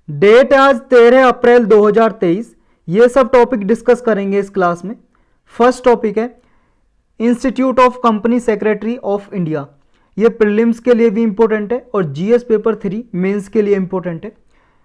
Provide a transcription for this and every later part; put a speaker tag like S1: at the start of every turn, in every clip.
S1: Date आज 13 अप्रैल 2023। ये सब टॉपिक डिस्कस करेंगे इस क्लास में। फर्स्ट टॉपिक है institute of company secretary of India. ये प्रीलिम्स के लिए भी इंपॉर्टेंट है और जीएस पेपर 3 मेंस के लिए इंपॉर्टेंट है।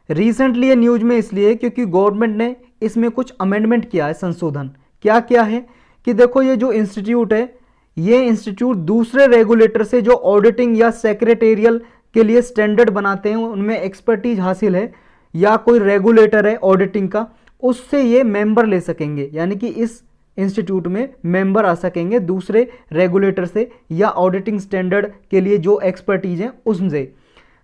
S1: रिसेंटली ये न्यूज में इसलिए है क्योंकि गवर्नमेंट ने इसमें कुछ अमेंडमेंट किया है, संशोधन। क्या किया है कि देखो ये जो इंस्टीट्यूट है, ये इंस्टीट्यूट दूसरे रेगुलेटर से जो ऑडिटिंग या सेक्रेटेरियल के लिए स्टैंडर्ड बनाते हैं, उनमें एक्सपर्टीज हासिल है, या कोई रेगुलेटर है ऑडिटिंग का, उससे ये मेंबर ले सकेंगे। यानी कि इस इंस्टीट्यूट में मेंबर आ सकेंगे दूसरे रेगुलेटर से या ऑडिटिंग स्टैंडर्ड के लिए जो एक्सपर्टीज हैं उनसे।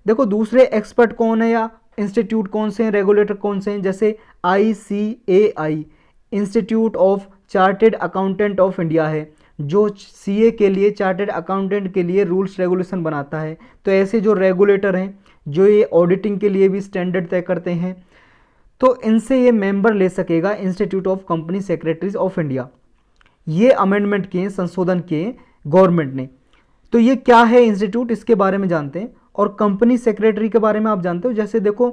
S1: देखो दूसरे एक्सपर्ट कौन है या इंस्टीट्यूट कौन से हैं, रेगुलेटर कौन से हैं, जैसे ICAI institute of chartered accountant of India है, जो CA के लिए, चार्टेड अकाउंटेंट के लिए रूल्स रेगुलेशन बनाता है। तो ऐसे जो रेगुलेटर हैं जो ये ऑडिटिंग के लिए भी स्टैंडर्ड तय करते हैं, तो इनसे ये मेंबर ले सकेगा institute of company secretaries of India. ये अमेंडमेंट किए, संशोधन किए गवर्नमेंट ने। तो ये क्या है इंस्टीट्यूट, इसके बारे में जानते हैं। और कंपनी सेक्रेटरी के बारे में आप जानते हो, जैसे देखो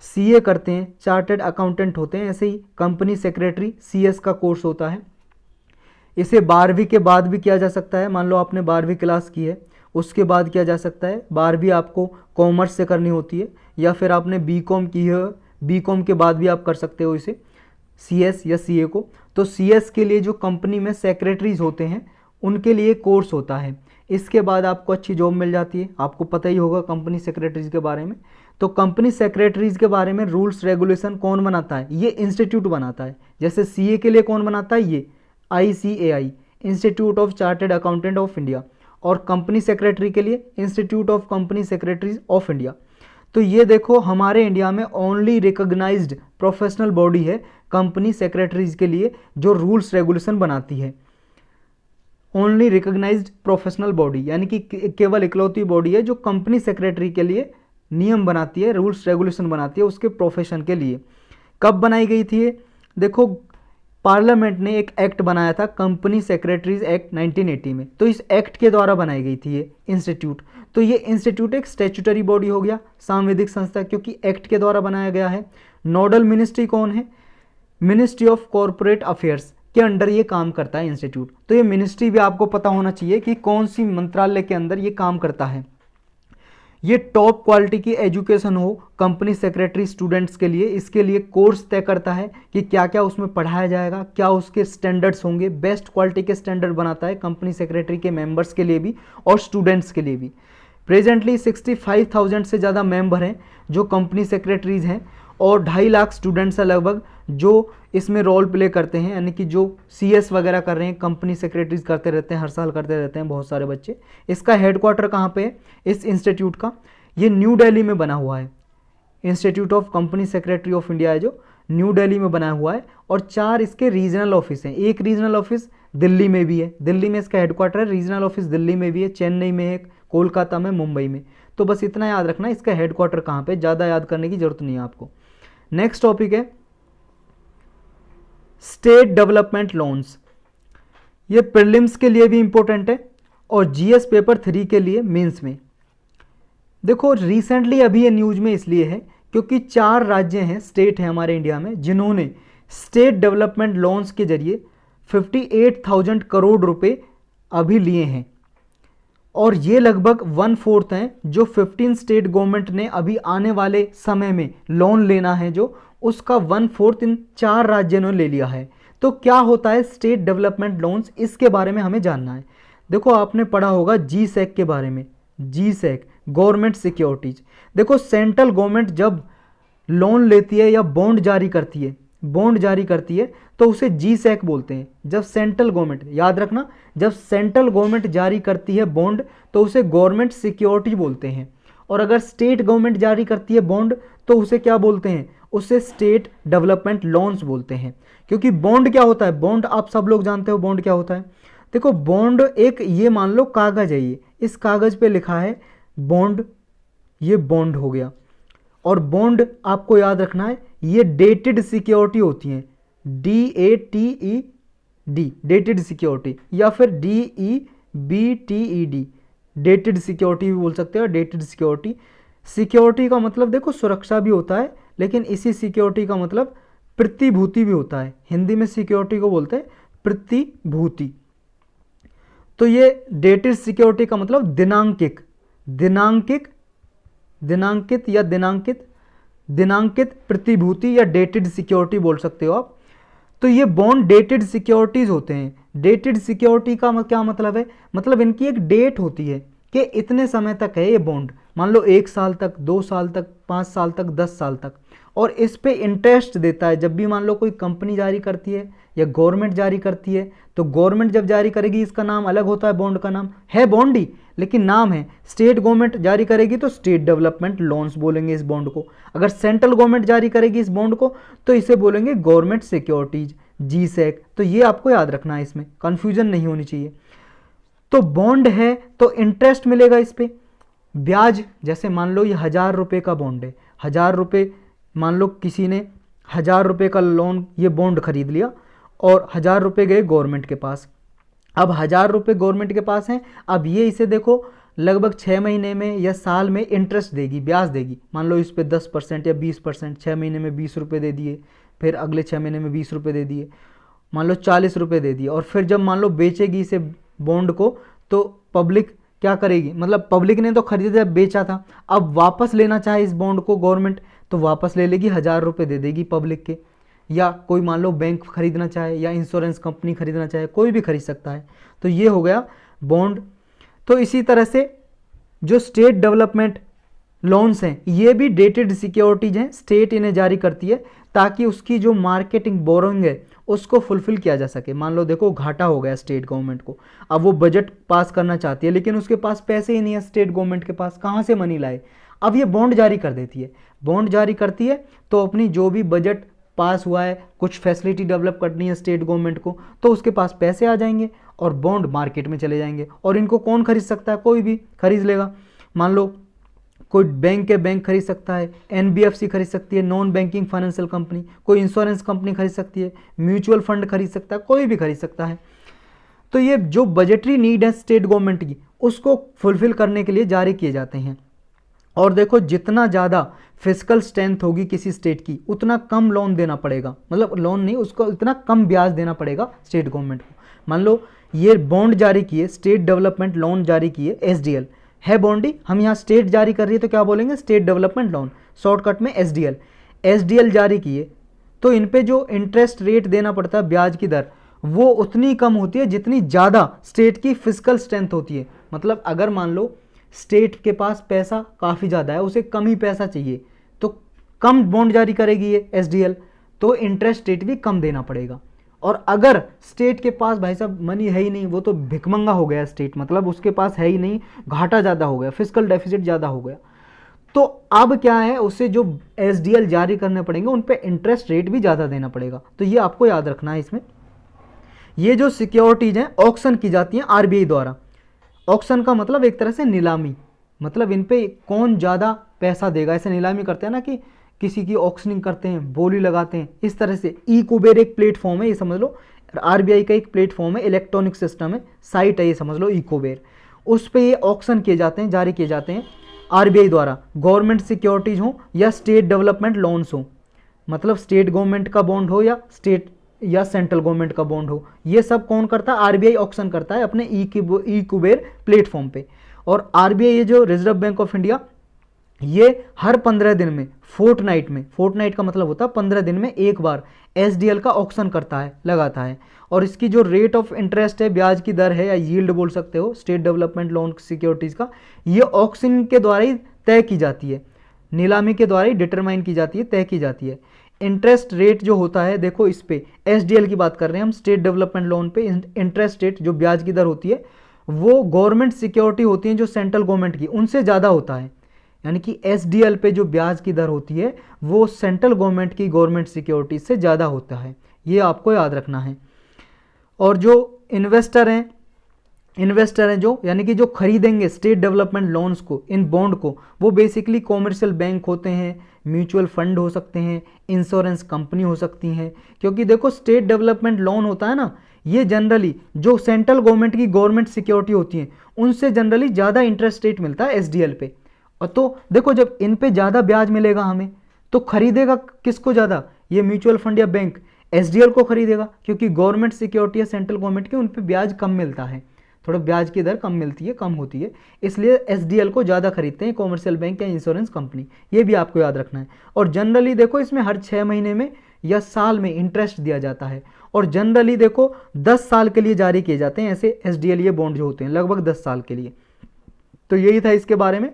S1: CA करते हैं, चार्टर्ड अकाउंटेंट होते हैं, ऐसे ही कंपनी सेक्रेटरी CS का कोर्स होता है। इसे 12वीं के बाद भी किया जा सकता है। मान लो आपने 12वीं क्लास की है, उसके बाद किया जा सकता है। 12वीं आपको कॉमर्स से करनी होती है, या फिर आपने BCom की है, BCom के बाद भी आप कर सकते हो इसे, CS या CA को। तो CS के लिए जो कंपनी में सेक्रेटरीज होते हैं उनके लिए कोर्स होता है। इसके बाद आपको अच्छी जॉब मिल जाती है। आपको पता ही होगा कंपनी सेक्रेटरीज के बारे में। तो कंपनी सेक्रेटरीज के बारे में रूल्स रेगुलेशन कौन बनाता है, ये इंस्टीट्यूट बनाता है। जैसे CA के लिए कौन बनाता है, ये ICAI institute of chartered accountant of India, और कंपनी सेक्रेटरी के लिए institute of company secretaries of India. तो ये देखो हमारे इंडिया में ओनली रिकॉग्नाइज्ड प्रोफेशनल बॉडी है कंपनी सेक्रेटरीज के लिए, जो रूल्स रेगुलेशन बनाती है। ओनली रिकॉग्नाइज्ड प्रोफेशनल बॉडी, यानी कि केवल इकलौती बॉडी है जो कंपनी सेक्रेटरी के लिए नियम बनाती है, रूल्स रेगुलेशन बनाती है उसके प्रोफेशन के लिए। कब बनाई गई थी ये, देखो पार्लियामेंट ने एक एक्ट बनाया था, कंपनी सेक्रेटरीज एक्ट 1980 में। तो इस एक्ट के द्वारा बनाई गई थी ये इंस्टीट्यूट। तो ये इंस्टीट्यूट एक स्टैट्यूटरी बॉडी हो गया, सांविधिक संस्था, क्योंकि एक्ट के द्वारा बनाया गया है। नोडल मिनिस्ट्री कौन है, मिनिस्ट्री ऑफ कॉरपोरेट अफेयर्स के अंडर ये काम करता है इंस्टीट्यूट। तो ये मिनिस्ट्री भी आपको पता होना चाहिए कि कौन सी मंत्रालय के अंदर ये काम करता है। ये टॉप क्वालिटी की एजुकेशन हो कंपनी सेक्रेटरी स्टूडेंट्स के लिए, इसके लिए कोर्स तय करता है कि क्या क्या उसमें पढ़ाया जाएगा, क्या उसके स्टैंडर्ड्स होंगे। बेस्ट क्वालिटी के स्टैंडर्ड बनाता है कंपनी सेक्रेटरी के मेंबर्स के लिए भी और स्टूडेंट्स के लिए भी। प्रेजेंटली 65,000 से ज़्यादा मेंबर हैं जो कंपनी सेक्रेटरीज हैं, और 2.5 लाख स्टूडेंट्स हैं लगभग जो इसमें रोल प्ले करते हैं, यानी कि जो CS वगैरह कर रहे हैं, कंपनी सेक्रेटरीज करते रहते हैं, हर साल करते रहते हैं बहुत सारे बच्चे। इसका हेडक्वार्टर कहाँ पे है इस इंस्टीट्यूट का, ये न्यू दिल्ली में बना हुआ है। Institute of company secretary of India है जो न्यू दिल्ली में बना हुआ है, और 4 इसके रीजनल ऑफिस हैं। एक रीजनल ऑफिस दिल्ली में भी है, दिल्ली में इसका हेडक्वार्टर है। रीजनल ऑफिस दिल्ली में भी है, चेन्नई में है, कोलकाता में, मुंबई में। तो बस इतना याद रखना इसका हेडक्वार्टर कहाँ पे, ज़्यादा याद करने की जरूरत नहीं है आपको। नेक्स्ट टॉपिक है स्टेट डेवलपमेंट लोन्स। ये प्रीलिम्स के लिए भी इंपॉर्टेंट है और GS पेपर 3 के लिए मेंस में। देखो रिसेंटली अभी ये न्यूज में इसलिए है क्योंकि 4 राज्य हैं, स्टेट हैं हमारे इंडिया में, जिन्होंने स्टेट डेवलपमेंट लोन्स के जरिए 58,000 करोड़ रुपए अभी लिए हैं, और ये लगभग 1/4 हैं जो 15 स्टेट गवर्नमेंट ने अभी आने वाले समय में लोन लेना है, जो उसका 1/4 इन 4 राज्यों ने ले लिया है। तो क्या होता है स्टेट डेवलपमेंट लोन्स, इसके बारे में हमें जानना है। देखो आपने पढ़ा होगा GSEC के बारे में, GSEC गवर्नमेंट सिक्योरिटीज। देखो सेंट्रल गवर्नमेंट जब लोन लेती है या बॉन्ड जारी करती है, तो उसे GSEC बोलते हैं। जब सेंट्रल गवर्नमेंट, याद रखना, जब सेंट्रल गवर्नमेंट जारी करती है बॉन्ड तो उसे गवर्नमेंट सिक्योरिटी बोलते हैं, और अगर स्टेट गवर्नमेंट जारी करती है बॉन्ड तो उसे क्या बोलते हैं, उसे स्टेट डेवलपमेंट लोन्स बोलते हैं। क्योंकि बॉन्ड क्या होता है, बॉन्ड आप सब लोग जानते हो बॉन्ड क्या होता है। देखो बॉन्ड एक, ये मान लो कागज है, ये इस कागज पे लिखा है बॉन्ड, ये बॉन्ड हो गया। और बॉन्ड आपको याद रखना है ये डेटेड सिक्योरिटी होती हैं, DATED डेटेड सिक्योरिटी, या फिर DEBTED डेटेड सिक्योरिटी भी बोल सकते हो। डेटेड सिक्योरिटी, सिक्योरिटी का मतलब देखो सुरक्षा भी होता है, लेकिन इसी सिक्योरिटी का मतलब प्रतिभूति भी होता है। हिंदी में सिक्योरिटी को बोलते हैं प्रतिभूति। तो ये डेटेड सिक्योरिटी का मतलब दिनांकित प्रतिभूति या डेटेड सिक्योरिटी बोल सकते हो आप। तो ये बॉन्ड डेटेड सिक्योरिटीज होते हैं। डेटेड सिक्योरिटी का क्या मतलब है, मतलब इनकी एक डेट होती है कि इतने समय तक है ये बॉन्ड, मान लो 1 साल तक, 2 साल तक, 5 साल तक, 10 साल तक, और इस पे इंटरेस्ट देता है। जब भी मान लो कोई कंपनी जारी करती है या गवर्नमेंट जारी करती है, तो गवर्नमेंट जब जारी करेगी, इसका नाम अलग होता है, बॉन्ड का नाम है बॉन्ड ही, लेकिन नाम है। स्टेट गवर्नमेंट जारी करेगी तो स्टेट डेवलपमेंट लोन्स बोलेंगे इस बॉन्ड को। अगर सेंट्रल गवर्नमेंट जारी करेगी इस बॉन्ड को तो इसे बोलेंगे गवर्नमेंट सिक्योरिटीज, GSEC। तो ये आपको याद रखना है, इसमें कंफ्यूजन नहीं होनी चाहिए। तो बॉन्ड है तो इंटरेस्ट मिलेगा इस पे, ब्याज। जैसे मान लो ये 1000 रुपये का बॉन्ड है, 1000 रुपये, मान लो किसी ने 1000 रुपये का लोन, ये बॉन्ड खरीद लिया और 1000 रुपये गए गवर्नमेंट के पास। अब 1000 रुपये गवर्नमेंट के पास हैं, अब ये इसे देखो लगभग 6 महीने में या साल में इंटरेस्ट देगी, ब्याज देगी। मान लो इस पर 10% या 20%, 6 महीने में 20 रुपये दे दिए, फिर अगले 6 महीने में 20 रुपये दे दिए, मान लो 40 रुपये दे दिए। और फिर जब मान लो बेचेगी इसे बॉन्ड को, तो पब्लिक क्या करेगी, मतलब पब्लिक ने तो खरीदा बेचा था, अब वापस लेना चाहे इस बॉन्ड को गवर्नमेंट, तो वापस ले लेगी, 1000 रुपये दे देगी पब्लिक के। या कोई मान लो बैंक खरीदना चाहे या इंश्योरेंस कंपनी खरीदना चाहे, कोई भी खरीद सकता है। तो ये हो गया बॉन्ड। तो इसी तरह से जो स्टेट डेवलपमेंट लोन्स हैं, ये भी डेटेड सिक्योरिटीज हैं। स्टेट इन्हें जारी करती है ताकि उसकी जो मार्केटिंग बोरोइंग है उसको फुलफिल किया जा सके। मान लो देखो घाटा हो गया स्टेट गवर्नमेंट को, अब वो बजट पास करना चाहती है लेकिन उसके पास पैसे ही नहीं है, स्टेट गवर्नमेंट के पास कहाँ से मनी लाए। अब ये बॉन्ड जारी कर देती है, बॉन्ड जारी करती है तो अपनी जो भी बजट पास हुआ है, कुछ फैसिलिटी डेवलप करनी है स्टेट गवर्नमेंट को, तो उसके पास पैसे आ जाएंगे और बॉन्ड मार्केट में चले जाएंगे। और इनको कौन खरीद सकता है, कोई भी खरीद लेगा। मान लो कोई बैंक के बैंक खरीद सकता है, NBFC खरीद सकती है, नॉन बैंकिंग फाइनेंशियल कंपनी, कोई इंश्योरेंस कंपनी खरीद सकती है, म्यूचुअल फंड खरीद सकता है, कोई भी खरीद सकता है। तो ये जो बजटरी नीड है स्टेट गवर्नमेंट की, उसको फुलफिल करने के लिए जारी किए जाते हैं। और देखो जितना ज़्यादा फिजिकल स्ट्रेंथ होगी किसी स्टेट की, उतना कम लोन देना पड़ेगा, मतलब लोन नहीं, उसको इतना कम ब्याज देना पड़ेगा स्टेट गवर्नमेंट को। मान लो ये बॉन्ड जारी किए, स्टेट डेवलपमेंट लोन जारी किए, SDL है बॉन्ड ही, हम यहाँ स्टेट जारी कर रही है तो क्या बोलेंगे, स्टेट डेवलपमेंट लोन, शॉर्टकट में SDL जारी किए, तो इन पे जो इंटरेस्ट रेट देना पड़ता है, ब्याज की दर, वो उतनी कम होती है जितनी ज़्यादा स्टेट की फिजिकल स्ट्रेंथ होती है। मतलब अगर मान लो स्टेट के पास पैसा काफ़ी ज़्यादा है, उसे कम ही पैसा चाहिए, तो कम बॉन्ड जारी करेगी ये SDL, तो इंटरेस्ट रेट भी कम देना पड़ेगा। और अगर स्टेट के पास भाई साहब मनी है ही नहीं, वो तो भिखमंगा हो गया स्टेट, मतलब उसके पास है ही नहीं, घाटा ज़्यादा हो गया, फिजिकल डेफिसिट ज़्यादा हो गया, तो अब क्या है, उसे जो SDL जारी करने पड़ेंगे उन पे इंटरेस्ट रेट भी ज़्यादा देना पड़ेगा। तो ये आपको याद रखना है। इसमें ये जो सिक्योरिटीज़ हैं ऑक्शन की जाती हैं RBI द्वारा। ऑक्शन का मतलब एक तरह से नीलामी, मतलब इन पे कौन ज़्यादा पैसा देगा, ऐसे नीलामी करते हैं ना कि किसी की ऑक्शनिंग करते हैं, बोली लगाते हैं, इस तरह से। ई-कुबेर एक प्लेटफॉर्म है, ये समझ लो, RBI का एक प्लेटफॉर्म है, इलेक्ट्रॉनिक सिस्टम है, साइट है, ये समझ लो ई-कुबेर। उस पर ये ऑक्शन किए जाते हैं, जारी किए जाते हैं RBI द्वारा, गवर्नमेंट सिक्योरिटीज़ हो या स्टेट डेवलपमेंट लोन्स हो, मतलब स्टेट गवर्नमेंट का बॉन्ड हो या स्टेट या सेंट्रल गवर्नमेंट का बॉन्ड हो, ये सब कौन करता है, RBI ऑक्शन करता है अपने ई-कुबेर प्लेटफॉर्म पे। और RBI, ये जो रिजर्व बैंक ऑफ इंडिया, ये हर 15 दिन में, फोर्टनाइट का मतलब होता है 15 दिन में एक बार SDL का ऑक्शन करता है, लगाता है। और इसकी जो रेट ऑफ इंटरेस्ट है, ब्याज की दर है या यील्ड बोल सकते हो, स्टेट डेवलपमेंट लोन सिक्योरिटीज़ का, ये ऑक्शन के द्वारा ही तय की जाती है, नीलामी के द्वारा ही डिटरमाइन की जाती है, तय की जाती है। इंटरेस्ट रेट जो होता है, देखो इस पे SDL की बात कर रहे हैं हम, स्टेट डेवलपमेंट लोन पे इंटरेस्ट रेट जो ब्याज की दर होती है, वो गवर्नमेंट सिक्योरिटी होती है जो सेंट्रल गवर्नमेंट की, उनसे ज़्यादा होता है। यानी कि SDL पे जो ब्याज की दर होती है वो सेंट्रल गवर्नमेंट की गवर्नमेंट सिक्योरिटी से ज़्यादा होता है, ये आपको याद रखना है। और जो इन्वेस्टर हैं जो, यानी कि जो खरीदेंगे स्टेट डेवलपमेंट लोन्स को, इन बॉन्ड को, वो बेसिकली कॉमर्शियल बैंक होते हैं, म्यूचुअल फंड हो सकते हैं, इंश्योरेंस कंपनी हो सकती हैं। क्योंकि देखो स्टेट डेवलपमेंट लोन होता है ना, ये जनरली जो सेंट्रल गवर्नमेंट की गवर्नमेंट सिक्योरिटी होती हैं उनसे जनरली ज़्यादा इंटरेस्ट रेट मिलता है SDL पे। और तो देखो जब इन पे ज़्यादा ब्याज मिलेगा हमें, तो खरीदेगा किसको ज़्यादा, ये म्यूचुअल फंड या बैंक एसडीएल को खरीदेगा, क्योंकि गवर्नमेंट सिक्योरिटी या सेंट्रल गवर्नमेंट की उन पर ब्याज कम मिलता है, थोड़ा ब्याज की दर कम मिलती है, कम होती है, इसलिए एसडीएल को ज़्यादा खरीदते हैं कॉमर्शियल बैंक या इंश्योरेंस कंपनी, ये भी आपको याद रखना है। और जनरली देखो इसमें हर 6 महीने में या साल में इंटरेस्ट दिया जाता है, और जनरली देखो 10 साल के लिए जारी किए जाते हैं ऐसे एसडीएल ये बॉन्ड जो होते हैं, लगभग 10 साल के लिए। तो यही था इसके बारे में।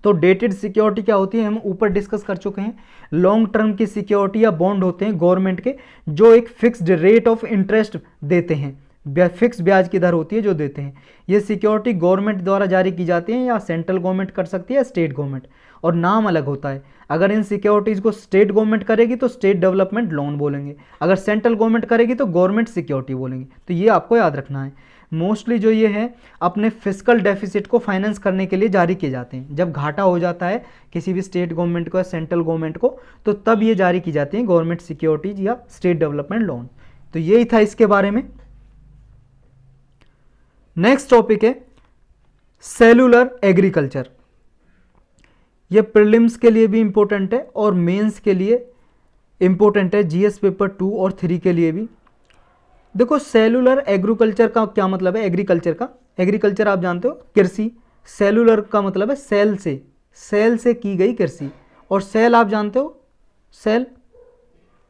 S1: तो डेटेड सिक्योरिटी क्या होती है हम ऊपर डिस्कस कर चुके हैं। लॉन्ग टर्म की सिक्योरिटी या बॉन्ड होते हैं गवर्नमेंट के, जो एक फिक्स्ड रेट ऑफ इंटरेस्ट देते हैं, फिक्स ब्याज की दर होती है जो देते हैं। ये सिक्योरिटी गवर्नमेंट द्वारा जारी की जाती है, या सेंट्रल गवर्नमेंट कर सकती है या स्टेट गवर्नमेंट, और नाम अलग होता है। अगर इन सिक्योरिटीज़ को स्टेट गवर्नमेंट करेगी तो स्टेट डेवलपमेंट लोन बोलेंगे, अगर सेंट्रल गवर्नमेंट करेगी तो गवर्नमेंट सिक्योरिटी बोलेंगे। तो ये आपको याद रखना है। मोस्टली जो ये है अपने फिस्कल डेफिसिट को फाइनेंस करने के लिए जारी किए जाते हैं। जब घाटा हो जाता है किसी भी स्टेट गवर्नमेंट को या सेंट्रल गवर्नमेंट को, तो तब ये जारी की जाती हैं गवर्नमेंट सिक्योरिटीज या स्टेट डेवलपमेंट लोन। तो यही था इसके बारे में। नेक्स्ट टॉपिक है सेलुलर एग्रीकल्चर। ये प्रीलिम्स के लिए भी इंपॉर्टेंट है और मेंस के लिए इंपॉर्टेंट है, जीएस पेपर 2 और 3 के लिए भी। देखो सेलुलर एग्रीकल्चर का क्या मतलब है, एग्रीकल्चर का, एग्रीकल्चर आप जानते हो कृषि, सेलुलर का मतलब है सेल से की गई कृषि। और सेल आप जानते हो, सेल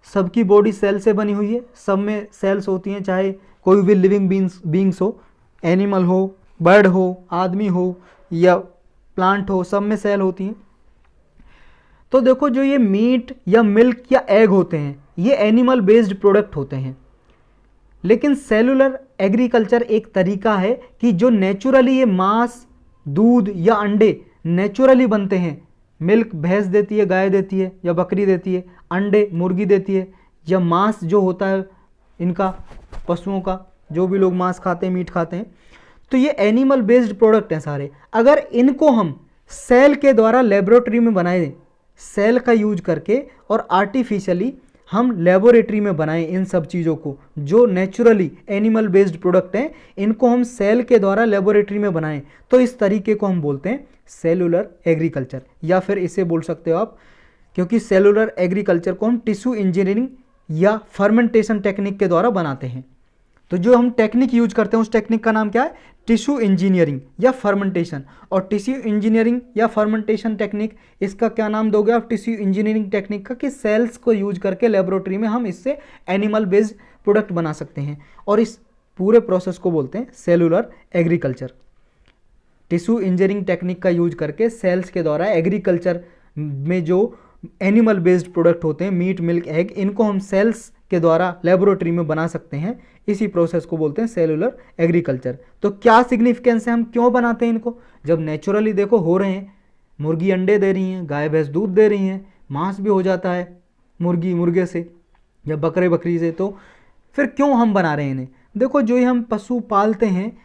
S1: सबकी बॉडी सेल से बनी हुई है, सब में सेल्स होती हैं, चाहे कोई भी लिविंग बींग्स हो, एनिमल हो, बर्ड हो, आदमी हो या प्लांट हो, सब में सेल होती हैं। तो देखो जो ये मीट या मिल्क या एग होते हैं ये एनिमल बेस्ड प्रोडक्ट होते हैं, लेकिन सेलुलर एग्रीकल्चर एक तरीका है कि जो नेचुरली ये मांस, दूध या अंडे नेचुरली बनते हैं। मिल्क भैंस देती है, गाय देती है या बकरी देती है, अंडे मुर्गी देती है, या मांस जो होता है इनका पशुओं का, जो भी लोग मांस खाते हैं, मीट खाते हैं, तो ये एनिमल बेस्ड प्रोडक्ट हैं सारे। अगर इनको हम सेल के द्वारा लेबोरेटरी में बनाए दें, सेल का यूज करके और आर्टिफिशियली हम लेबोरेटरी में बनाएं इन सब चीज़ों को, जो नेचुरली एनिमल बेस्ड प्रोडक्ट हैं, इनको हम सेल के द्वारा लेबोरेटरी में बनाएं, तो इस तरीके को हम बोलते हैं सेलुलर एग्रीकल्चर, या फिर इसे बोल सकते हो आप, क्योंकि सेलुलर एग्रीकल्चर को हम टिश्यू इंजीनियरिंग या फर्मेंटेशन टेक्निक के द्वारा बनाते हैं। तो जो हम टेक्निक यूज करते हैं उस टेक्निक का नाम क्या है, टिश्यू इंजीनियरिंग या फर्मेंटेशन। और टिश्यू इंजीनियरिंग या फर्मेंटेशन टेक्निक, इसका क्या नाम दोगे आप टिश्यू इंजीनियरिंग टेक्निक का, कि सेल्स को यूज करके लेबोरेटरी में हम इससे एनिमल बेस्ड प्रोडक्ट बना सकते हैं, और इस पूरे प्रोसेस को बोलते हैं cellular agriculture. Tissue engineering technique का यूज करके सेल्स के द्वारा एग्रीकल्चर में जो एनिमल बेस्ड प्रोडक्ट होते हैं, मीट, मिल्क, एग, इनको हम सेल्स के द्वारा लेबोरेटरी में बना सकते हैं। इसी प्रोसेस को बोलते हैं सेलुलर एग्रीकल्चर। तो क्या सिग्निफिकेंस है, हम क्यों बनाते हैं इनको, जब नेचुरली देखो हो रहे हैं, मुर्गी अंडे दे रही हैं, गाय भैंस दूध दे रही हैं, मांस भी हो जाता है मुर्गी मुर्गे से या बकरे बकरी से, तो फिर क्यों हम बना रहे हैं इन्हें। देखो जो ये हम पशु पालते हैं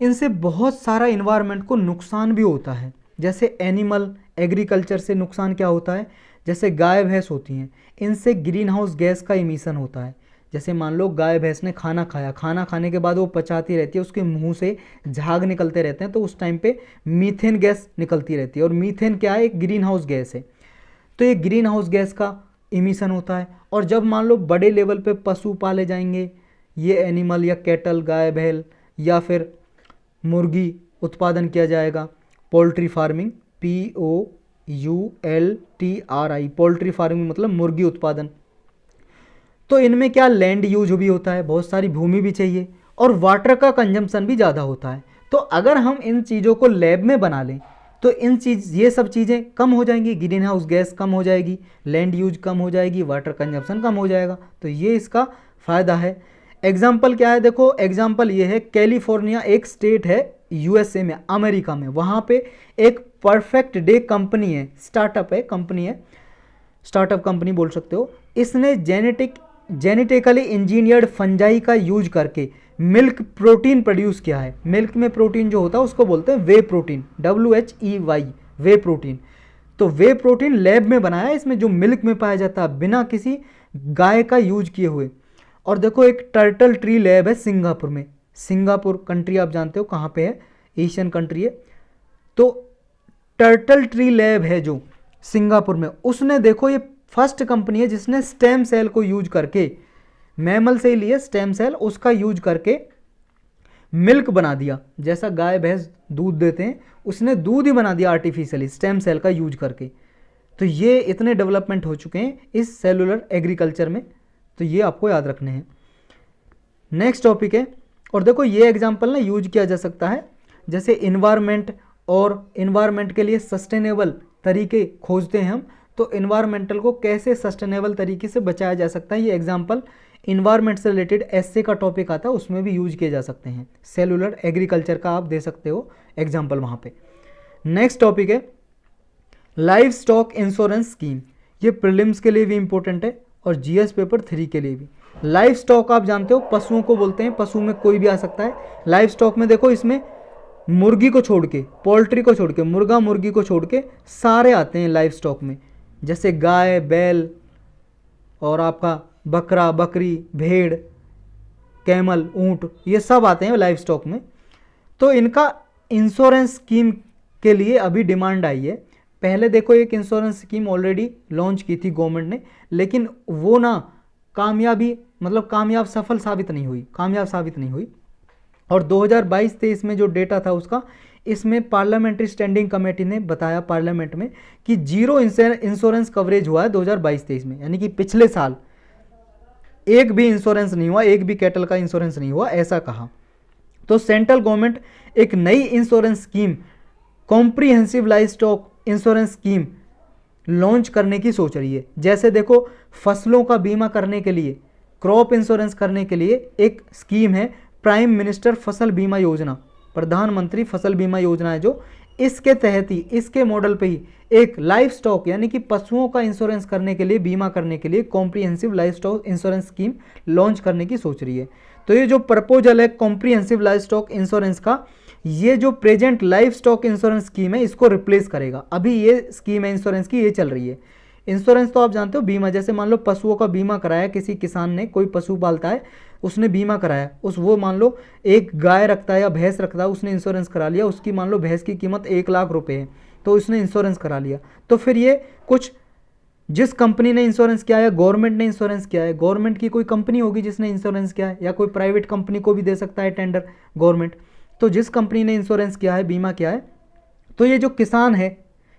S1: इनसे बहुत सारा इन्वायरमेंट को नुकसान भी होता है। जैसे एनिमल एग्रीकल्चर से नुकसान क्या होता है, जैसे गाय भैंस होती हैं, इनसे ग्रीन हाउस गैस का इमिशन होता है। जैसे मान लो गाय भैंस ने खाना खाया, खाना खाने के बाद वो पचाती रहती है, उसके मुंह से झाग निकलते रहते हैं, तो उस टाइम पे मीथेन गैस निकलती रहती है, और मीथेन क्या है, एक ग्रीन हाउस गैस है। तो ये ग्रीन हाउस गैस का इमिशन होता है। और जब मान लो बड़े लेवल पे पशु पाले जाएंगे, ये एनिमल या कैटल, गाय बैल या फिर मुर्गी उत्पादन किया जाएगा, poultry farming, POULTRI, poultry farming मतलब मुर्गी उत्पादन। तो इनमें क्या लैंड यूज भी होता है, बहुत सारी भूमि भी चाहिए, और वाटर का कंजम्पशन भी ज़्यादा होता है। तो अगर हम इन चीज़ों को लैब में बना लें तो ये सब चीज़ें कम हो जाएंगी, ग्रीन हाउस गैस कम हो जाएगी, लैंड यूज कम हो जाएगी, वाटर कंजम्पशन कम हो जाएगा। तो ये इसका फ़ायदा है। एग्जाम्पल क्या है, देखो एग्जाम्पल ये है, कैलिफोर्निया एक स्टेट है USA में, अमेरिका में, वहाँ पे एक परफेक्ट डे कंपनी है, स्टार्टअप कंपनी बोल सकते हो। इसने जेनेटिकली इंजीनियर्ड फंजाई का यूज करके मिल्क प्रोटीन प्रोड्यूस किया है। मिल्क में प्रोटीन जो होता है उसको बोलते हैं वे प्रोटीन, WHEY, वे प्रोटीन। तो वे प्रोटीन लैब में बनाया है, इसमें जो मिल्क में पाया जाता है, बिना किसी गाय का यूज किए हुए। और देखो एक टर्टल ट्री लैब है सिंगापुर में, सिंगापुर कंट्री आप जानते हो कहाँ पे है, एशियन कंट्री है। तो टर्टल ट्री लैब है जो सिंगापुर में। उसने देखो, ये फर्स्ट कंपनी है जिसने स्टेम सेल को यूज करके, मैमल से ही लिए स्टेम सेल, उसका यूज करके मिल्क बना दिया। जैसा गाय भैंस दूध देते हैं, उसने दूध ही बना दिया आर्टिफिशियली स्टेम सेल का यूज करके। तो ये इतने डेवलपमेंट हो चुके हैं इस सेलुलर एग्रीकल्चर में, तो ये आपको याद रखने हैं। नेक्स्ट टॉपिक है, और देखो ये एग्जाम्पल ना यूज किया जा सकता है, जैसे इन्वायरमेंट, और इन्वायरमेंट के लिए सस्टेनेबल तरीके खोजते हैं हम, तो इन्वायरमेंटल को कैसे सस्टेनेबल तरीके से बचाया जा सकता है, ये एग्जाम्पल इन्वायरमेंट से रिलेटेड एसए का टॉपिक आता है, उसमें भी यूज किए जा सकते हैं। सेलुलर एग्रीकल्चर का आप दे सकते हो एग्जाम्पल वहाँ पे। नेक्स्ट टॉपिक है लाइव स्टॉक इंश्योरेंस स्कीम। ये प्रीलिम्स के लिए भी इंपॉर्टेंट है और जीएस पेपर 3 के लिए भी। लाइव स्टॉक आप जानते हो पशुओं को बोलते हैं, पशु में कोई भी आ सकता है। लाइव स्टॉक में देखो, इसमें मुर्गी को छोड़ के, पोल्ट्री को छोड़ के, मुर्गा मुर्गी को छोड़ के सारे आते हैं लाइव स्टॉक में, जैसे गाय, बैल और आपका बकरा, बकरी, भेड़, कैमल, ऊंट, ये सब आते हैं लाइव स्टॉक में। तो इनका इंश्योरेंस स्कीम के लिए अभी डिमांड आई है। पहले देखो एक इंश्योरेंस स्कीम ऑलरेडी लॉन्च की थी गवर्नमेंट ने, लेकिन वो ना कामयाब सफल साबित नहीं हुई। और 2022-23 में जो डेटा था उसका, इसमें पार्लियामेंट्री स्टैंडिंग कमेटी ने बताया पार्लियामेंट में कि जीरो इंश्योरेंस कवरेज हुआ है 2022-23 में, यानी कि पिछले साल एक भी इंश्योरेंस नहीं हुआ, एक भी कैटल का इंश्योरेंस नहीं हुआ, ऐसा कहा। तो सेंट्रल गवर्नमेंट एक नई insurance scheme, comprehensive life stock insurance scheme launch करने की सोच रही है। जैसे देखो, फसलों का बीमा करने के लिए, क्रॉप इंश्योरेंस करने के लिए एक स्कीम है प्राइम मिनिस्टर फसल बीमा योजना, प्रधानमंत्री फसल बीमा योजना है जो, इसके तहत ही, इसके मॉडल पे ही एक लाइफ स्टॉक यानी कि पशुओं का इंश्योरेंस करने के लिए, बीमा करने के लिए comprehensive life stock insurance scheme launch करने की सोच रही है। तो ये जो प्रपोजल है कॉम्प्रिहेंसिव लाइफ स्टॉक इंश्योरेंस का, ये जो present life stock insurance scheme है इसको रिप्लेस करेगा। अभी ये स्कीम है इंश्योरेंस की, ये चल रही है। इंश्योरेंस तो आप जानते हो बीमा, जैसे मान लो पशुओं का बीमा कराया किसी किसान ने, कोई पशु पालता है, उसने बीमा कराया, वो मान लो एक गाय रखता है या भैंस रखता है, उसने इंश्योरेंस करा लिया, उसकी मान लो भैंस की कीमत 1 लाख रुपए है, तो उसने इंश्योरेंस करा लिया। तो फिर ये कुछ, जिस कंपनी ने इंश्योरेंस किया है, गवर्नमेंट ने इंश्योरेंस किया है, गवर्नमेंट की कोई कंपनी होगी जिसने इंश्योरेंस किया है, या कोई प्राइवेट कंपनी को भी दे सकता है टेंडर गवर्नमेंट। तो जिस कंपनी ने इंश्योरेंस किया है, बीमा किया है, तो ये जो किसान है,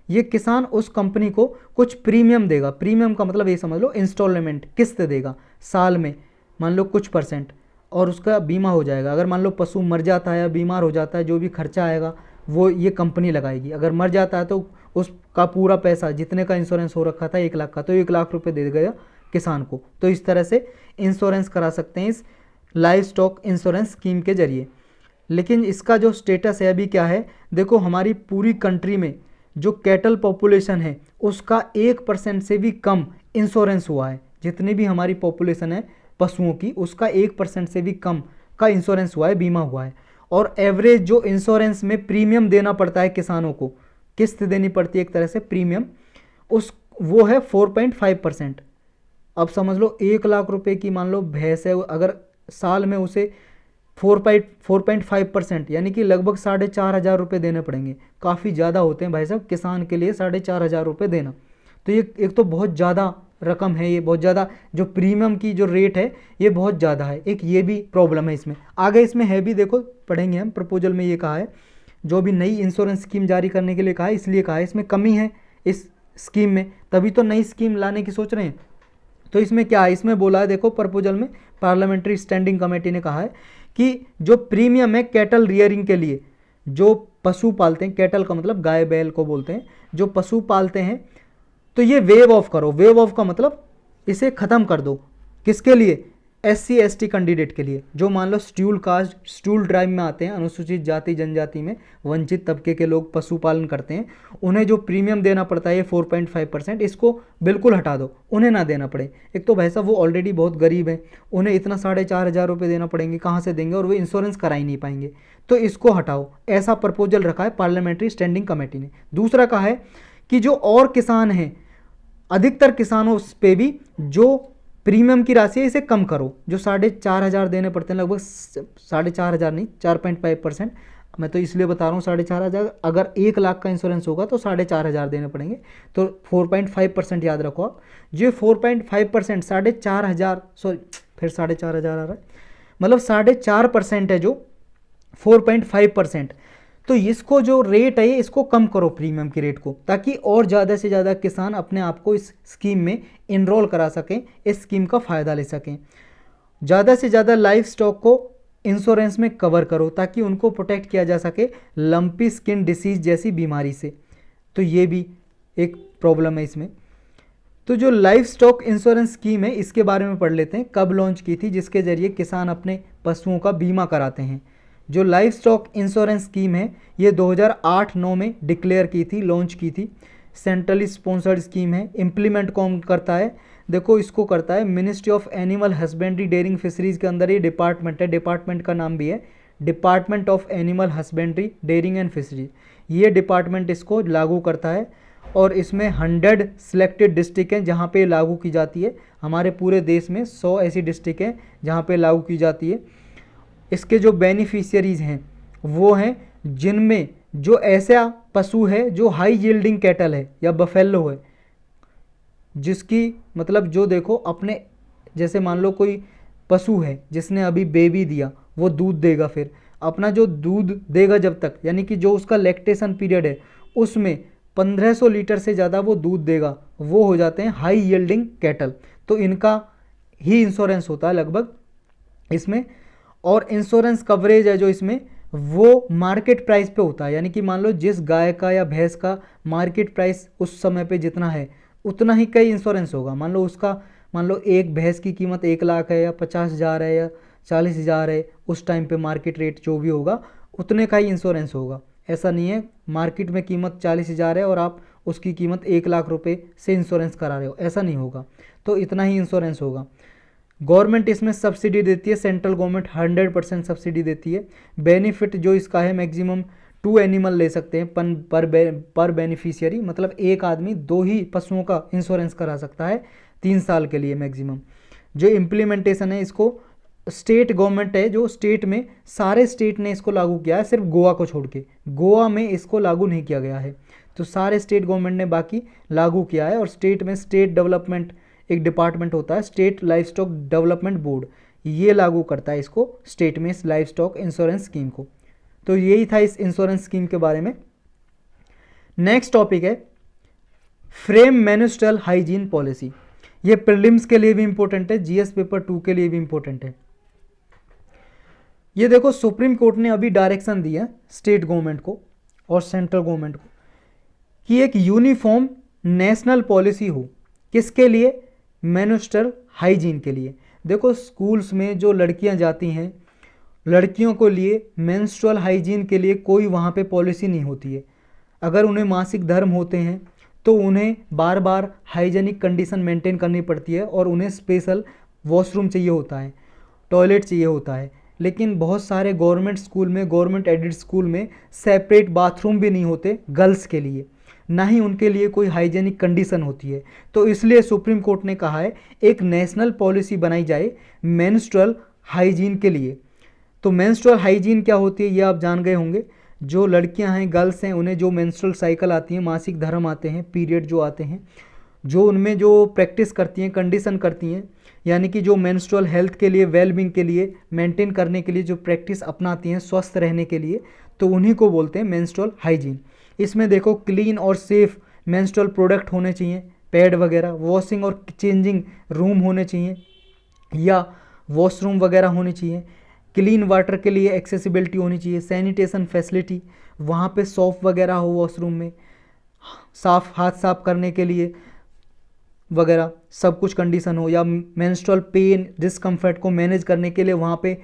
S1: ये किसान उस कंपनी को कुछ प्रीमियम देगा। प्रीमियम का मतलब ये समझ लो इंस्टॉलमेंट, किस्त देगा साल में, मान लो कुछ %, और उसका बीमा हो जाएगा। अगर मान लो पशु मर जाता है या बीमार हो जाता है, जो भी खर्चा आएगा वो ये कंपनी लगाएगी। अगर मर जाता है तो उसका पूरा पैसा, जितने का इंश्योरेंस हो रखा था 1 लाख का, तो 1 लाख रुपए दे गया किसान को। तो इस तरह से इंश्योरेंस करा सकते हैं इस लाइफ स्टॉक इंश्योरेंस स्कीम के जरिए। लेकिन इसका जो स्टेटस है अभी क्या है, देखो हमारी पूरी कंट्री में जो कैटल पॉपुलेशन है उसका 1% से भी कम इंश्योरेंस हुआ है। जितनी भी हमारी पॉपुलेशन है पशुओं की, उसका 1% से भी कम का इंश्योरेंस हुआ है, बीमा हुआ है। और एवरेज जो इंश्योरेंस में प्रीमियम देना पड़ता है किसानों को, किस्त देनी पड़ती है एक तरह से प्रीमियम, वो है 4.5%। अब समझ लो 1 लाख रुपए की मान लो भैंस है, अगर साल में उसे 4.5% यानी कि लगभग 4,500 रुपये देने पड़ेंगे। काफ़ी ज़्यादा होते हैं भाई साहब किसान के लिए 4,500 रुपये देना। तो ये एक तो बहुत ज़्यादा रकम है, ये बहुत ज़्यादा, जो प्रीमियम की जो रेट है ये बहुत ज़्यादा है। एक ये भी प्रॉब्लम है इसमें, आगे इसमें है भी, देखो पढ़ेंगे हम। प्रपोजल में ये कहा है, जो भी नई इंश्योरेंस स्कीम जारी करने के लिए कहा है, इसलिए कहा है इसमें कमी है इस स्कीम में, तभी तो नई स्कीम लाने की सोच रहे हैं। तो इसमें क्या है, इसमें बोला है, देखो प्रपोजल में पार्लियामेंट्री स्टैंडिंग कमेटी ने कहा है कि जो प्रीमियम है कैटल रियरिंग के लिए, जो पशु पालते हैं, कैटल का मतलब गाय बैल को बोलते हैं, जो पशु पालते हैं, तो ये वेव ऑफ करो। वेव ऑफ का मतलब इसे ख़त्म कर दो। किसके लिए? SC ST कैंडिडेट के लिए, जो मान लो शेड्यूल कास्ट, शेड्यूल ट्राइब में आते हैं, अनुसूचित जाति जनजाति में वंचित तबके के लोग पशुपालन करते हैं, उन्हें जो प्रीमियम देना पड़ता है 4.5%, इसको बिल्कुल हटा दो, उन्हें ना देना पड़े। एक तो भाई साहब वो ऑलरेडी बहुत गरीब हैं, उन्हें इतना 4,500 रुपये देना पड़ेंगे, कहाँ से देंगे, और वो इंश्योरेंस करा ही नहीं पाएंगे। तो इसको हटाओ, ऐसा प्रपोजल रखा है पार्लियामेंट्री स्टैंडिंग कमेटी ने। दूसरा कहा है कि जो और किसान हैं, अधिकतर किसानों पे भी जो प्रीमियम की राशि है इसे कम करो। जो 4,500 देने पड़ते हैं, लगभग 4,500 नहीं, 4.5%, मैं तो इसलिए बता रहा हूँ 4,500, अगर 1 लाख का इंश्योरेंस होगा तो 4,500 देने पड़ेंगे। तो 4.5% याद रखो आप। जो 4.5% 4,500, सॉरी फिर 4,500 आ रहा है, मतलब 4.5% है जो 4.5%। तो इसको जो रेट है इसको कम करो प्रीमियम की रेट को, ताकि और ज़्यादा से ज़्यादा किसान अपने आप को इस स्कीम में इनरोल करा सकें, इस स्कीम का फ़ायदा ले सकें। ज़्यादा से ज़्यादा लाइफ स्टॉक को इंश्योरेंस में कवर करो ताकि उनको प्रोटेक्ट किया जा सके लंपी स्किन डिसीज जैसी बीमारी से। तो ये भी एक प्रॉब्लम है इसमें। तो जो लाइफ स्टॉक इंश्योरेंस स्कीम है इसके बारे में पढ़ लेते हैं, कब लॉन्च की थी, जिसके जरिए किसान अपने पशुओं का बीमा कराते हैं। जो लाइफ स्टॉक इंश्योरेंस स्कीम है ये 2008-9 में डिक्लेयर की थी, लॉन्च की थी। सेंट्रली स्पॉन्सर्ड स्कीम है। इम्प्लीमेंट कौन करता है, देखो इसको करता है ministry of animal husbandry dairying fisheries के अंदर ये डिपार्टमेंट है, डिपार्टमेंट का नाम भी है department of animal husbandry dairying and fisheries. ये डिपार्टमेंट इसको लागू करता है और इसमें 100 सिलेक्टेड डिस्ट्रिक्ट हैं जहाँ पे लागू की जाती है। हमारे पूरे देश में 100 ऐसी डिस्ट्रिक्ट हैं जहाँ पे लागू की जाती है। इसके जो बेनिफिशियरीज हैं वो हैं जिनमें जो ऐसा पशु है जो हाई यील्डिंग कैटल है या बफेलो है, जिसकी मतलब जो देखो अपने, जैसे मान लो कोई पशु है जिसने अभी बेबी दिया, वो दूध देगा, फिर अपना जो दूध देगा जब तक, यानी कि जो उसका लैक्टेशन पीरियड है उसमें 1500 लीटर से ज़्यादा वो दूध देगा, वो हो जाते हैं हाई यील्डिंग कैटल। तो इनका ही इंश्योरेंस होता है लगभग इसमें। और इंश्योरेंस कवरेज है जो इसमें वो मार्केट प्राइस पे होता है, यानी कि मान लो जिस गाय का या भैंस का मार्केट प्राइस उस समय पे जितना है उतना ही का ही इंश्योरेंस होगा। मान लो एक भैंस की कीमत 1 लाख है या 50,000 है या 40,000 है, उस टाइम पे मार्केट रेट जो भी होगा उतने का ही इंश्योरेंस होगा। ऐसा नहीं है मार्केट में कीमत 40,000 है और आप उसकी कीमत 1 लाख रुपए से इंश्योरेंस करा रहे हो, ऐसा नहीं होगा। तो इतना ही इंश्योरेंस होगा। गवर्नमेंट इसमें सब्सिडी देती है, सेंट्रल गवर्नमेंट 100% सब्सिडी देती है। बेनिफिट जो इसका है मैक्सिमम 2 एनिमल ले सकते हैं पर बेनिफिशियरी, मतलब एक आदमी 2 ही पशुओं का इंश्योरेंस करा सकता है 3 साल के लिए मैक्सिमम। जो इम्प्लीमेंटेशन है इसको स्टेट गवर्नमेंट है, जो स्टेट में सारे स्टेट ने इसको लागू किया है, सिर्फ गोवा को छोड़ के। गोवा में इसको लागू नहीं किया गया है, तो सारे स्टेट गवर्नमेंट ने बाकी लागू किया है। और स्टेट में स्टेट डेवलपमेंट एक डिपार्टमेंट होता है, state life stock development board, ये लागू करता है इसको स्टेट में इस लाइफ स्टॉक इंश्योरेंस स्कीम को। तो यही था इस इंश्योरेंस स्कीम के बारे में। नेक्स्ट टॉपिक है फ्रेम मेन्स्ट्रुअल हाइजीन पॉलिसी। ये प्रीलिम्स के लिए भी इंपॉर्टेंट है, जीएस पेपर 2 के लिए भी इंपॉर्टेंट है। ये देखो सुप्रीम कोर्ट ने अभी डायरेक्शन दिया स्टेट गवर्नमेंट को और सेंट्रल गवर्नमेंट को कि एक यूनिफॉर्म नेशनल पॉलिसी हो, किसके लिए, मेन्स्ट्रुअल हाइजीन के लिए। देखो स्कूल्स में जो लड़कियां जाती हैं, लड़कियों को लिए मेंस्ट्रुअल हाइजीन के लिए कोई वहाँ पे पॉलिसी नहीं होती है। अगर उन्हें मासिक धर्म होते हैं तो उन्हें बार बार हाइजीनिक कंडीशन मेंटेन करनी पड़ती है और उन्हें स्पेशल वॉशरूम चाहिए होता है, टॉयलेट चाहिए होता है। लेकिन बहुत सारे गवर्नमेंट स्कूल में, गवर्नमेंट एडेड स्कूल में सेपरेट बाथरूम भी नहीं होते गर्ल्स के लिए, ना ही उनके लिए कोई हाइजीनिक कंडीशन होती है। तो इसलिए सुप्रीम कोर्ट ने कहा है एक नेशनल पॉलिसी बनाई जाए मेंस्ट्रुअल हाइजीन के लिए। तो मेंस्ट्रुअल हाइजीन क्या होती है ये आप जान गए होंगे। जो लड़कियां हैं, गर्ल्स हैं, उन्हें जो मेंस्ट्रुअल साइकिल आती है, मासिक धर्म आते हैं, पीरियड जो आते हैं, जो उनमें जो प्रैक्टिस करती हैं, कंडीशन करती हैं, यानी कि जो मेंस्ट्रुअल हेल्थ के लिए, वेलबींग के लिए, मेंटेन करने के लिए जो प्रैक्टिस अपनाती हैं स्वस्थ रहने के लिए, तो उन्हीं को बोलते हैं मेंस्ट्रुअल हाइजीन। इसमें देखो क्लीन और सेफ मेंस्ट्रुअल प्रोडक्ट होने चाहिए, पैड वगैरह, वॉशिंग और चेंजिंग रूम होने चाहिए या वॉशरूम वगैरह होनी चाहिए, क्लीन वाटर के लिए एक्सेसिबिलिटी होनी चाहिए, सैनिटेशन फैसिलिटी, वहाँ पे सॉप वगैरह हो वॉशरूम में, हाथ साफ करने के लिए वगैरह सब कुछ कंडीशन हो, या मेंस्ट्रुअल पेन डिस्कम्फर्ट को मैनेज करने के लिए वहाँ पे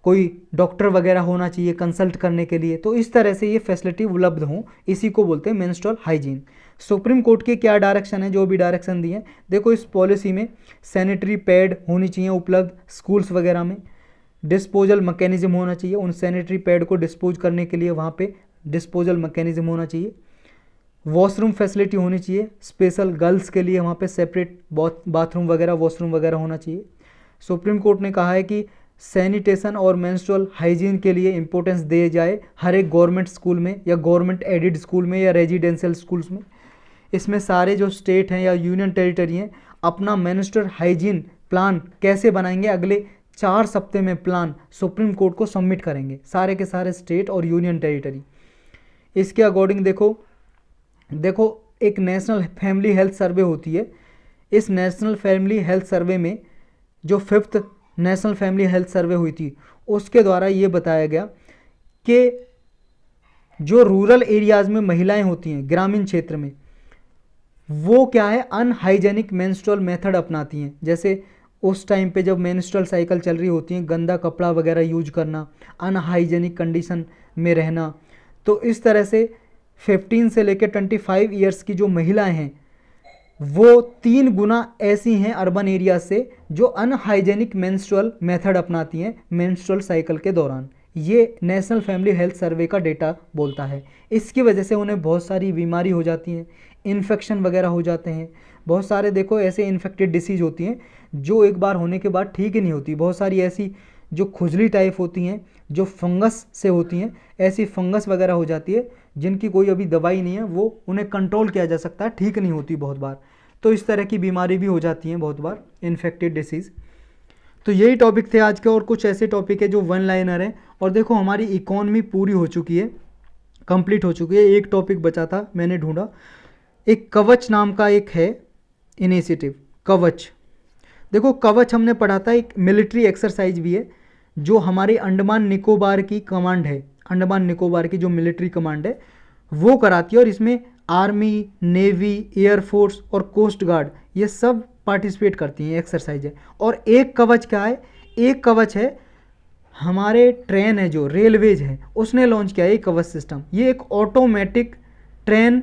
S1: कोई डॉक्टर वगैरह होना चाहिए कंसल्ट करने के लिए। तो इस तरह से ये फैसिलिटी उपलब्ध हों, इसी को बोलते हैं मेंस्ट्रुअल हाइजीन। सुप्रीम कोर्ट के क्या डायरेक्शन है, जो भी डायरेक्शन दिए, देखो इस पॉलिसी में सैनिटरी पैड होनी चाहिए उपलब्ध स्कूल्स वगैरह में, डिस्पोजल मैकेनिज्म होना चाहिए, उन सैनिटरी पैड को डिस्पोज करने के लिए वहाँ पे डिस्पोजल मैकेनिज्म होना चाहिए, वॉशरूम फैसिलिटी होनी चाहिए स्पेशल गर्ल्स के लिए, वहाँ पे सेपरेट बाथरूम वगैरह, वॉशरूम वगैरह होना चाहिए। सुप्रीम कोर्ट ने कहा है कि सैनिटेशन और मेंस्ट्रुअल हाइजीन के लिए इम्पोर्टेंस दिए जाए हर एक गवर्नमेंट स्कूल में या गवर्नमेंट एडिड स्कूल में या रेजिडेंशियल स्कूल्स में। इसमें सारे जो स्टेट हैं या यूनियन टेरिटरी हैं अपना मेंस्ट्रुअल हाइजीन प्लान कैसे बनाएंगे, अगले 4 सप्ताह में प्लान सुप्रीम कोर्ट को सबमिट करेंगे, सारे के सारे स्टेट और यूनियन टेरिटरी। इसके अकॉर्डिंग देखो एक नेशनल फैमिली हेल्थ सर्वे होती है। इस नेशनल फैमिली हेल्थ सर्वे में जो 5th national family health survey हुई थी उसके द्वारा ये बताया गया कि जो रूरल एरियाज़ में महिलाएं होती हैं, ग्रामीण क्षेत्र में, वो क्या है अनहाइजेनिक मेंस्ट्रुअल मेथड अपनाती हैं। जैसे उस टाइम पे जब मेंस्ट्रुअल साइकिल चल रही होती हैं, गंदा कपड़ा वगैरह यूज करना, अनहाइजेनिक कंडीशन में रहना। तो इस तरह से 15 से लेकर 25 ईयर्स की जो महिलाएं हैं वो 3 गुना ऐसी हैं अर्बन एरिया से जो अनहाइजेनिक मेंस्ट्रुअल मेथड अपनाती हैं मेंस्ट्रुअल साइकिल के दौरान। ये नेशनल फैमिली हेल्थ सर्वे का डेटा बोलता है। इसकी वजह से उन्हें बहुत सारी बीमारी हो जाती हैं, इन्फेक्शन वगैरह हो जाते हैं। बहुत सारे देखो ऐसे इन्फेक्टेड डिसीज़ होती हैं जो एक बार होने के बाद ठीक ही नहीं होती। बहुत सारी ऐसी जो खुजली टाइप होती हैं जो फंगस से होती हैं, ऐसी फंगस वगैरह हो जाती है जिनकी कोई अभी दवाई नहीं है, वो उन्हें कंट्रोल किया जा सकता है, ठीक नहीं होती बहुत बार। तो इस तरह की बीमारी भी हो जाती हैं बहुत बार, इन्फेक्टेड डिसीज़। तो यही टॉपिक थे आज के, और कुछ ऐसे टॉपिक है जो वन लाइनर हैं। और देखो हमारी इकॉनमी पूरी हो चुकी है, कंप्लीट हो चुकी है। एक टॉपिक बचा था, मैंने ढूंढा, एक कवच नाम का एक है इनिशिएटिव, कवच। देखो कवच हमने पढ़ा था, एक मिलिट्री एक्सरसाइज भी है जो हमारे अंडमान निकोबार की कमांड है, अंडमान निकोबार की जो मिलिट्री कमांड है वो कराती है। और इसमें आर्मी, नेवी, एयरफोर्स और कोस्ट गार्ड ये सब पार्टिसिपेट करती हैं, एक्सरसाइज है। और एक कवच क्या है, एक कवच है हमारे ट्रेन है जो रेलवेज है उसने लॉन्च किया है एक कवच सिस्टम। ये एक ऑटोमेटिक ट्रेन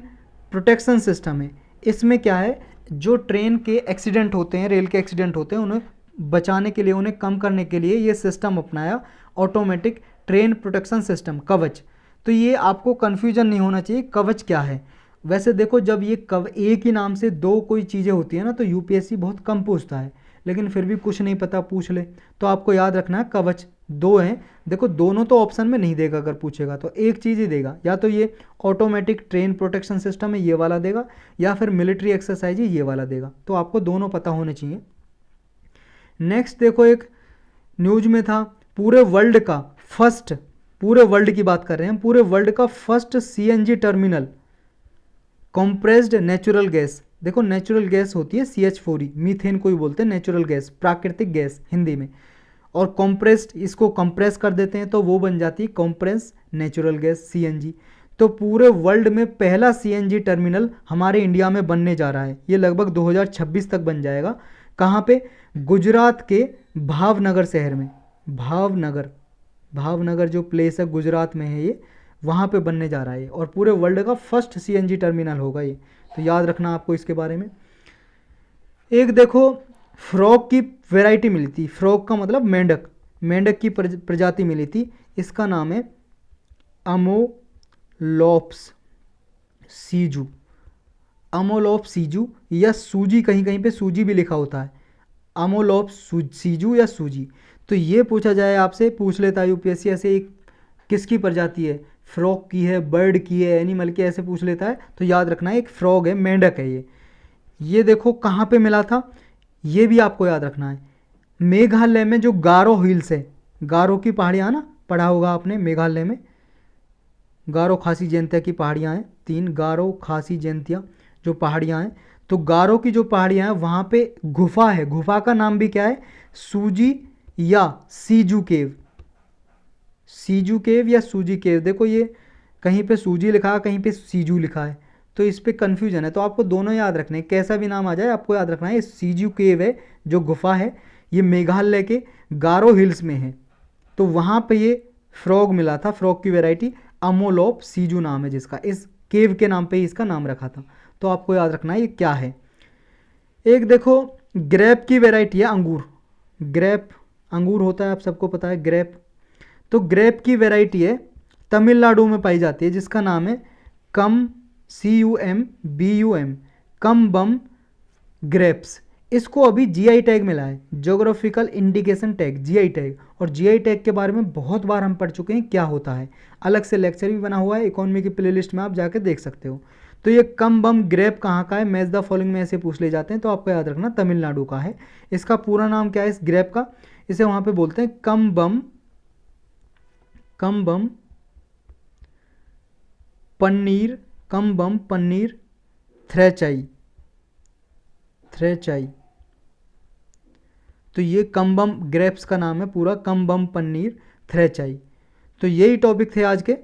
S1: प्रोटेक्शन सिस्टम है। इसमें क्या है, जो ट्रेन के एक्सीडेंट होते हैं, रेल के एक्सीडेंट होते हैं, उन्हें बचाने के लिए, उन्हें कम करने के लिए ये सिस्टम अपनाया, ऑटोमेटिक ट्रेन प्रोटेक्शन सिस्टम कवच। तो ये आपको कन्फ्यूजन नहीं होना चाहिए कवच क्या है। वैसे देखो जब ये एक ही नाम से 2 कोई चीज़ें होती हैं ना तो यूपीएससी बहुत कम पूछता है, लेकिन फिर भी कुछ नहीं पता पूछ ले। तो आपको याद रखना है कवच 2 हैं। देखो दोनों तो ऑप्शन में नहीं देगा, अगर पूछेगा तो एक चीज़ ही देगा, या तो ये ऑटोमेटिक ट्रेन प्रोटेक्शन सिस्टम है ये वाला देगा, या फिर मिलिट्री एक्सरसाइज है ये वाला देगा। तो आपको दोनों पता होने चाहिए। नेक्स्ट देखो एक न्यूज में था, पूरे वर्ल्ड का फर्स्ट, पूरे वर्ल्ड की बात कर रहे हैं, पूरे वर्ल्ड का first CNG terminal compressed natural gas. देखो नेचुरल गैस होती है CH4, मीथेन को ही बोलते हैं नेचुरल गैस, प्राकृतिक गैस हिंदी में। और कंप्रेस्ड, इसको कंप्रेस कर देते हैं तो वो बन जाती है कंप्रेस नेचुरल गैस CNG। तो पूरे वर्ल्ड में पहला CNG टर्मिनल हमारे इंडिया में बनने जा रहा है। ये लगभग 2026 तक बन जाएगा। कहाँ पे, गुजरात के भावनगर शहर में। भावनगर जो प्लेस है गुजरात में है ये, वहाँ पे बनने जा रहा है। और पूरे वर्ल्ड का फर्स्ट CNG टर्मिनल होगा ये, तो याद रखना आपको इसके बारे में। एक देखो फ्रॉग की वैरायटी मिली थी, फ्रॉग का मतलब मेंढक, मेंढक की प्रजाति मिली थी, इसका नाम है अमोलॉप्स सीजू, अमोलॉप्स सीजू या सूजी, कहीं कहीं पे सूजी भी लिखा होता है, अमोलॉप्स सीजू या सूजी। तो ये पूछा जाए आपसे, पूछ लेता है यूपीएससी ऐसे, एक किसकी प्रजाति है, फ्रॉग की है, बर्ड की है, एनिमल की, ऐसे पूछ लेता है। तो याद रखना है एक फ्रॉग है, मेंढक है ये देखो कहाँ पे मिला था, ये भी आपको याद रखना है। मेघालय में जो गारो हिल्स है, गारो की पहाड़ियाँ ना, पढ़ा होगा आपने, मेघालय में गारो खासी जयंतिया की पहाड़ियाँ हैं 3, गारो खासी जयंतिया जो पहाड़ियाँ हैं। तो गारो की जो पहाड़ियाँ हैं वहाँ पे गुफा है, गुफा का नाम भी क्या है, सूजी या सीजू केव, सीजू केव या सूजी केव। देखो ये कहीं पे सूजी लिखा है, कहीं पे सीजू लिखा है, तो इस पे कन्फ्यूजन है। तो आपको दोनों याद रखने, कैसा भी नाम आ जाए आपको याद रखना है, ये सीजू केव है जो गुफा है, ये मेघालय के गारो हिल्स में है। तो वहाँ पे ये फ्रॉग मिला था, फ्रॉग की वैरायटी अमोलॉप सीजू नाम है जिसका, इस केव के नाम पे ही इसका नाम रखा था। तो आपको याद रखना है ये क्या है। एक देखो ग्रेप की वैरायटी है अंगूर, ग्रेप अंगूर होता है, आप सबको पता है ग्रेप। तो ग्रेप की वैरायटी है तमिलनाडु में पाई जाती है जिसका नाम है CUMBUM, कम बम ग्रेप्स। इसको अभी जीआई टैग मिला है, geographical indication tag, GI tag. और जीआई टैग के बारे में बहुत बार हम पढ़ चुके हैं क्या होता है, अलग से लेक्चर भी बना हुआ है इकोनॉमी की प्लेलिस्ट में, आप जाके देख सकते हो। तो ये कम बम ग्रेप कहाँ का है, मैच द फॉलोइंग में ऐसे पूछ ले जाते हैं, तो आपको याद रखना तमिलनाडु का है। इसका पूरा नाम क्या है इस ग्रेप का, इसे वहाँ पे बोलते हैं कम बम पन्नीर, कम बम पन्नीर थ्रेचाई। तो ये कम्बम ग्रेप्स का नाम है पूरा, कम्बम पन्नीर थ्रेचाई। तो यही टॉपिक थे आज के।